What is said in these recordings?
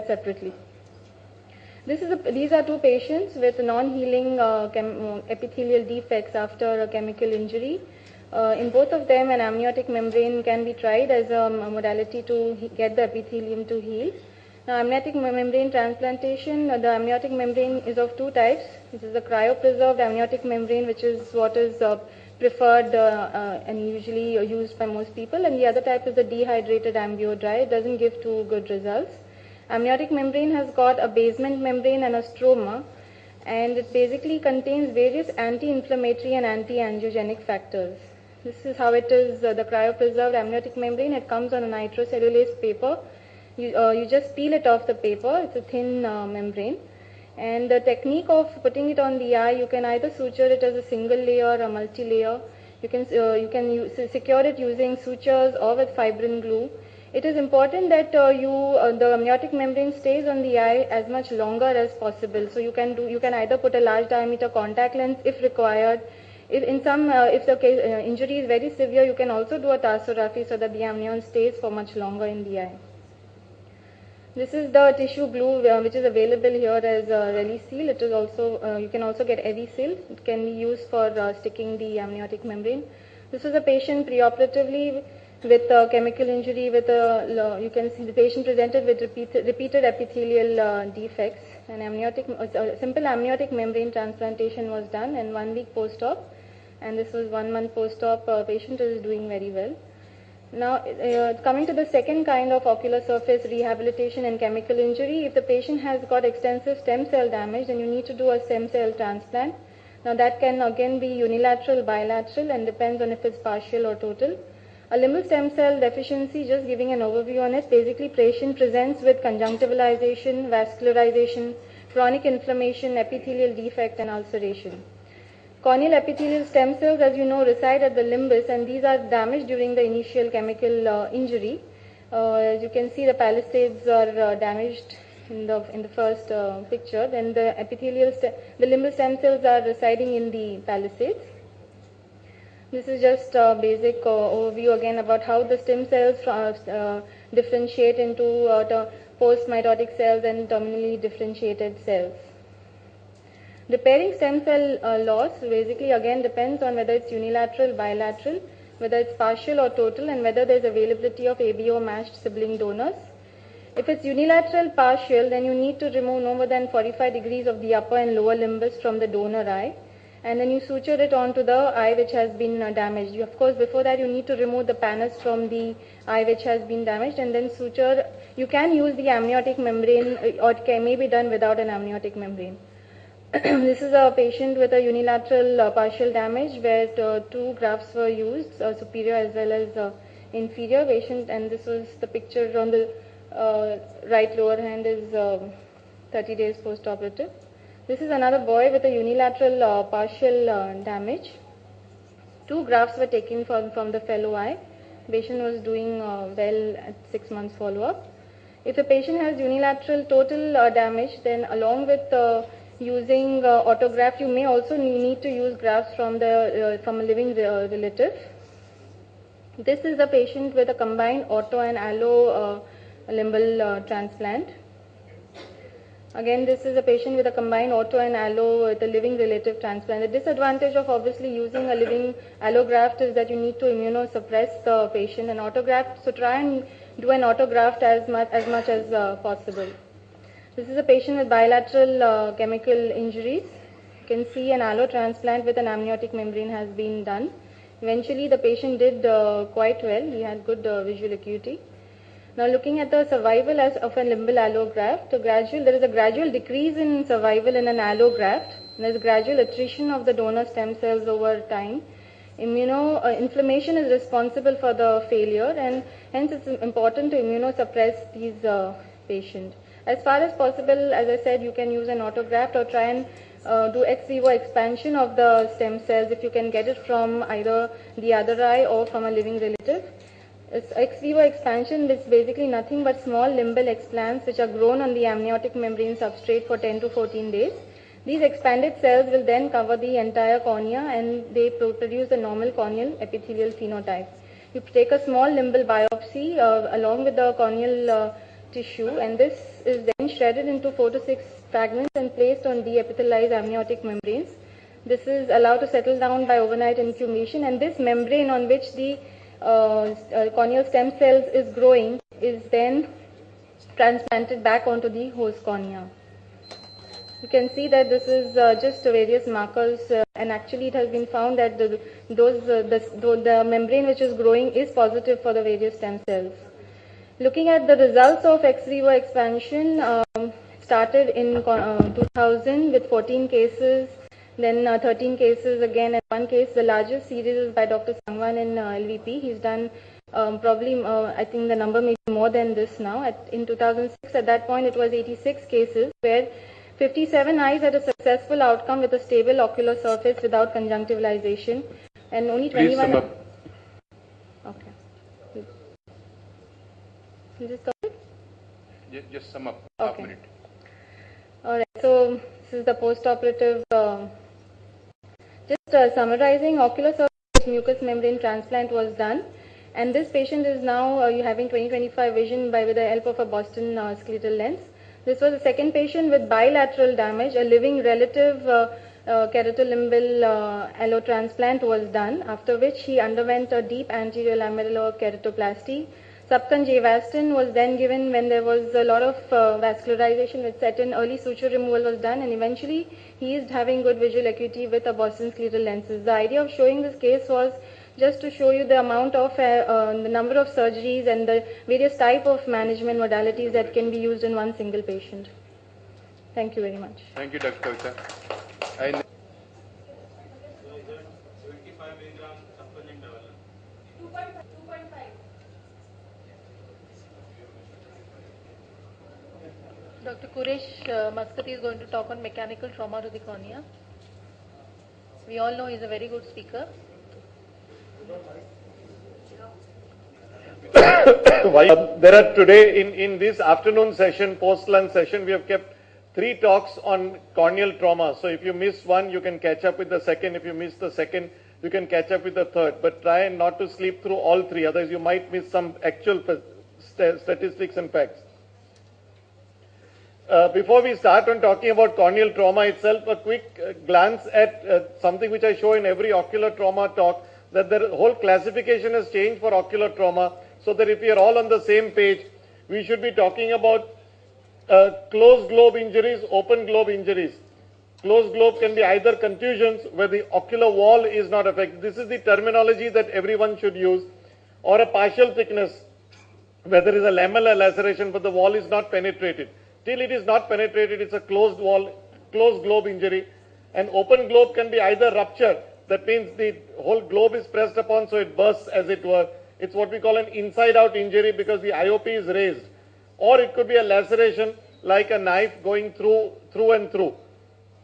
separately. These are two patients with non-healing epithelial defects after a chemical injury. In both of them, an amniotic membrane can be tried as a modality to get the epithelium to heal. Now, amniotic membrane transplantation, the amniotic membrane is of two types. This is the cryopreserved amniotic membrane, which is what is preferred and usually used by most people, and the other type is the dehydrated ambio-dry. It doesn't give too good results. Amniotic membrane has got a basement membrane and a stroma, and it basically contains various anti-inflammatory and anti-angiogenic factors. This is how it is, the cryopreserved amniotic membrane. It comes on a nitrocellulose paper. You just peel it off the paper. It's a thin membrane. And the technique of putting it on the eye, you can either suture it as a single layer or multi-layer. You can secure it using sutures or with fibrin glue. It is important that the amniotic membrane stays on the eye as much longer as possible. So you can either put a large diameter contact lens if required. If the injury is very severe, you can also do a tarsography so that the amnion stays for much longer in the eye. This is the tissue glue which is available here as Reliseal. It is also you can also get Eviseal. It can be used for sticking the amniotic membrane. This is a patient preoperatively with a chemical injury. You can see the patient presented with repeated epithelial defects. Simple amniotic membrane transplantation was done in 1 week post-op, and this was 1 month post-op. Patient is doing very well. Now, coming to the second kind of ocular surface rehabilitation and chemical injury, if the patient has got extensive stem cell damage, then you need to do a stem cell transplant. Now, that can again be unilateral, bilateral, and depends on if it's partial or total. A limbal stem cell deficiency, just giving an overview on it, basically patient presents with conjunctivalization, vascularization, chronic inflammation, epithelial defect, and ulceration. Corneal epithelial stem cells, as you know, reside at the limbus, and these are damaged during the initial chemical injury. As you can see, the palisades are damaged in the first picture. Then the limbal stem cells are residing in the palisades. This is just a basic overview again about how the stem cells differentiate into post-mitotic cells and terminally differentiated cells. Repairing stem cell loss basically again depends on whether it's unilateral, bilateral, whether it's partial or total, and whether there's availability of ABO matched sibling donors. If it's unilateral partial, then you need to remove no more than 45 degrees of the upper and lower limbus from the donor eye, and then you suture it onto the eye which has been damaged. Of course, before that you need to remove the pannus from the eye which has been damaged, and then suture. You can use the amniotic membrane, or it may be done without an amniotic membrane. This is a patient with a unilateral partial damage where two grafts were used, superior as well as inferior patient, and this was the picture on the right lower hand is 30 days post-operative. This is another boy with a unilateral partial damage. Two grafts were taken from the fellow eye. Patient was doing well at 6 months follow-up. If a patient has unilateral total damage, then along with using autograft, you may also need to use grafts from a living relative. This is a patient with a combined auto and allo limbal transplant. Again, this is a patient with a combined auto and allo with a living relative transplant. The disadvantage of obviously using a living allograft is that you need to immunosuppress the patient. An autograft, so try and do an autograft as much as possible. This is a patient with bilateral chemical injuries. You can see an allo transplant with an amniotic membrane has been done. Eventually, the patient did quite well. He had good visual acuity. Now, looking at the survival of a limbal allograft, there is a gradual decrease in survival in an allograft. There is a gradual attrition of the donor stem cells over time. Inflammation is responsible for the failure, and hence it's important to immunosuppress these patients. As far as possible, as I said, you can use an autograft or try and do ex vivo expansion of the stem cells if you can get it from either the other eye or from a living relative. Ex vivo expansion is basically nothing but small limbal explants which are grown on the amniotic membrane substrate for 10 to 14 days. These expanded cells will then cover the entire cornea and they produce the normal corneal epithelial phenotype. You take a small limbal biopsy along with the corneal tissue, and this is then shredded into 4 to 6 fragments and placed on deepithelized amniotic membranes. This is allowed to settle down by overnight incubation, and this membrane on which the corneal stem cells is growing is then transplanted back onto the host cornea. You can see that this is just various markers, and actually it has been found that the membrane which is growing is positive for the various stem cells. Looking at the results of ex vivo expansion, started in 2000 with 14 cases, then 13 cases again, and 1 case. The largest series is by Dr. Sangwan in LVP. He's done probably, I think the number may be more than this now. In 2006, at that point, it was 86 cases where 57 eyes had a successful outcome with a stable ocular surface without conjunctivalization, and only 21. Please sum up. Okay. You just got it? Just sum up. Okay. Half minute. All right. So this is the post-operative. Just summarizing, ocular surface mucous membrane transplant was done, and this patient is now having 20/25 vision with the help of a Boston skeletal lens. This was the second patient with bilateral damage. A living relative keratolimbal allotransplant was done, after which he underwent a deep anterior lamellar keratoplasty. Subconjavastin was then given when there was a lot of vascularization with certain early suture removal was done, and eventually he is having good visual acuity with a Boston skeletal lenses. The idea of showing this case was just to show you the amount of the number of surgeries and the various type of management modalities that can be used in one single patient. Thank you very much. Thank you, Dr. Kavita. 25 milligram supplement developed. 2.5. Dr. Quresh Maskati is going to talk on mechanical trauma to the cornea. We all know he's a very good speaker. There are today in this afternoon session, post-lunch session, we have kept 3 talks on corneal trauma. So if you miss one, you can catch up with the second. If you miss the second, you can catch up with the third. But try not to sleep through all 3, otherwise you might miss some actual statistics and facts. Before we start on talking about corneal trauma itself, a quick glance at something which I show in every ocular trauma talk, that the whole classification has changed for ocular trauma, so that if we are all on the same page, we should be talking about closed globe injuries, open globe injuries. Closed globe can be either contusions where the ocular wall is not affected. This is the terminology that everyone should use. Or a partial thickness where there is a lamellar laceration but the wall is not penetrated. Till it is not penetrated, it's a closed globe injury. An open globe can be either rupture, that means the whole globe is pressed upon so it bursts as it were. It's what we call an inside-out injury because the IOP is raised. Or it could be a laceration like a knife going through and through.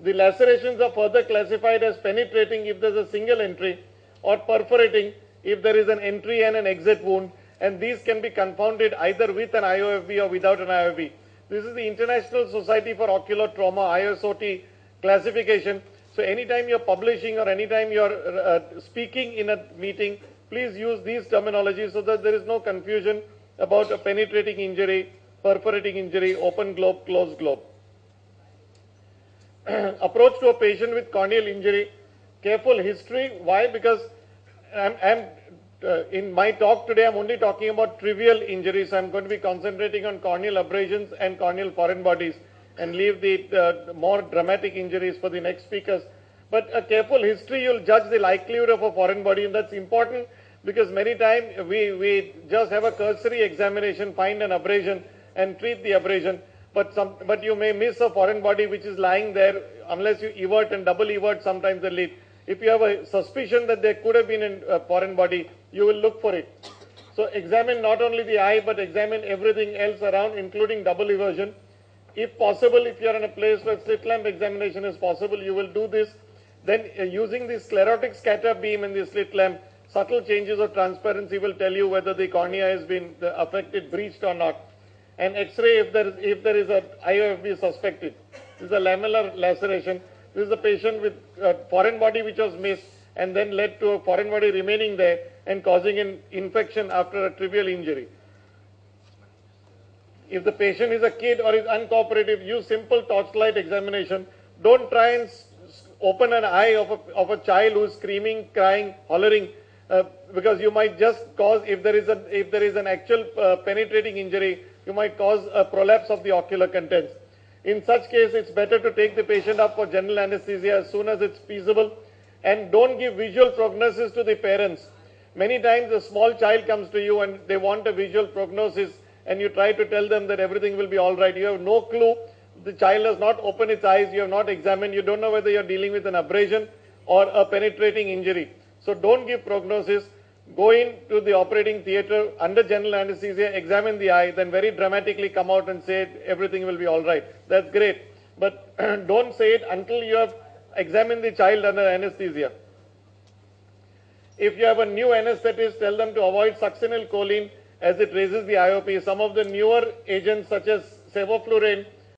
The lacerations are further classified as penetrating if there's a single entry, or perforating if there is an entry and an exit wound, and these can be confounded either with an IOFB or without an IOFB. This is the International Society for Ocular Trauma, ISOT classification. So anytime you're publishing or anytime you're speaking in a meeting, please use these terminologies so that there is no confusion about a penetrating injury, perforating injury, open globe, closed globe. Approach to a patient with corneal injury, careful history. Why? Because in my talk today, I'm only talking about trivial injuries. I'm going to be concentrating on corneal abrasions and corneal foreign bodies and leave the more dramatic injuries for the next speakers. But a careful history, you'll judge the likelihood of a foreign body, and that's important because many times we just have a cursory examination, find an abrasion and treat the abrasion. But you may miss a foreign body which is lying there unless you evert and double evert sometimes the lead. If you have a suspicion that there could have been a foreign body, you will look for it. So examine not only the eye, but examine everything else around, including double eversion. If possible, if you are in a place where slit lamp examination is possible, you will do this. Then using the sclerotic scatter beam and the slit lamp, subtle changes of transparency will tell you whether the cornea has been affected, breached or not. And X-ray if there is a IOFB suspected. This is a lamellar laceration. This is a patient with a foreign body which was missed and then led to a foreign body remaining there and causing an infection after a trivial injury. If the patient is a kid or is uncooperative, use simple torchlight examination. Don't try and open an eye of a child who is screaming, crying, hollering, because you might just cause, if there is an actual penetrating injury, you might cause a prolapse of the ocular contents. In such case, it's better to take the patient up for general anesthesia as soon as it's feasible, and don't give visual prognosis to the parents. Many times a small child comes to you and they want a visual prognosis, and you try to tell them that everything will be all right. You have no clue. The child has not opened its eyes, you have not examined, you don't know whether you're dealing with an abrasion or a penetrating injury. So don't give prognosis. Go into the operating theatre under general anesthesia, examine the eye, then very dramatically come out and say everything will be all right. That's great. But don't say it until you have examined the child under anesthesia. If you have a new anesthetist, tell them to avoid succinylcholine as it raises the IOP. Some of the newer agents such as sevoflurane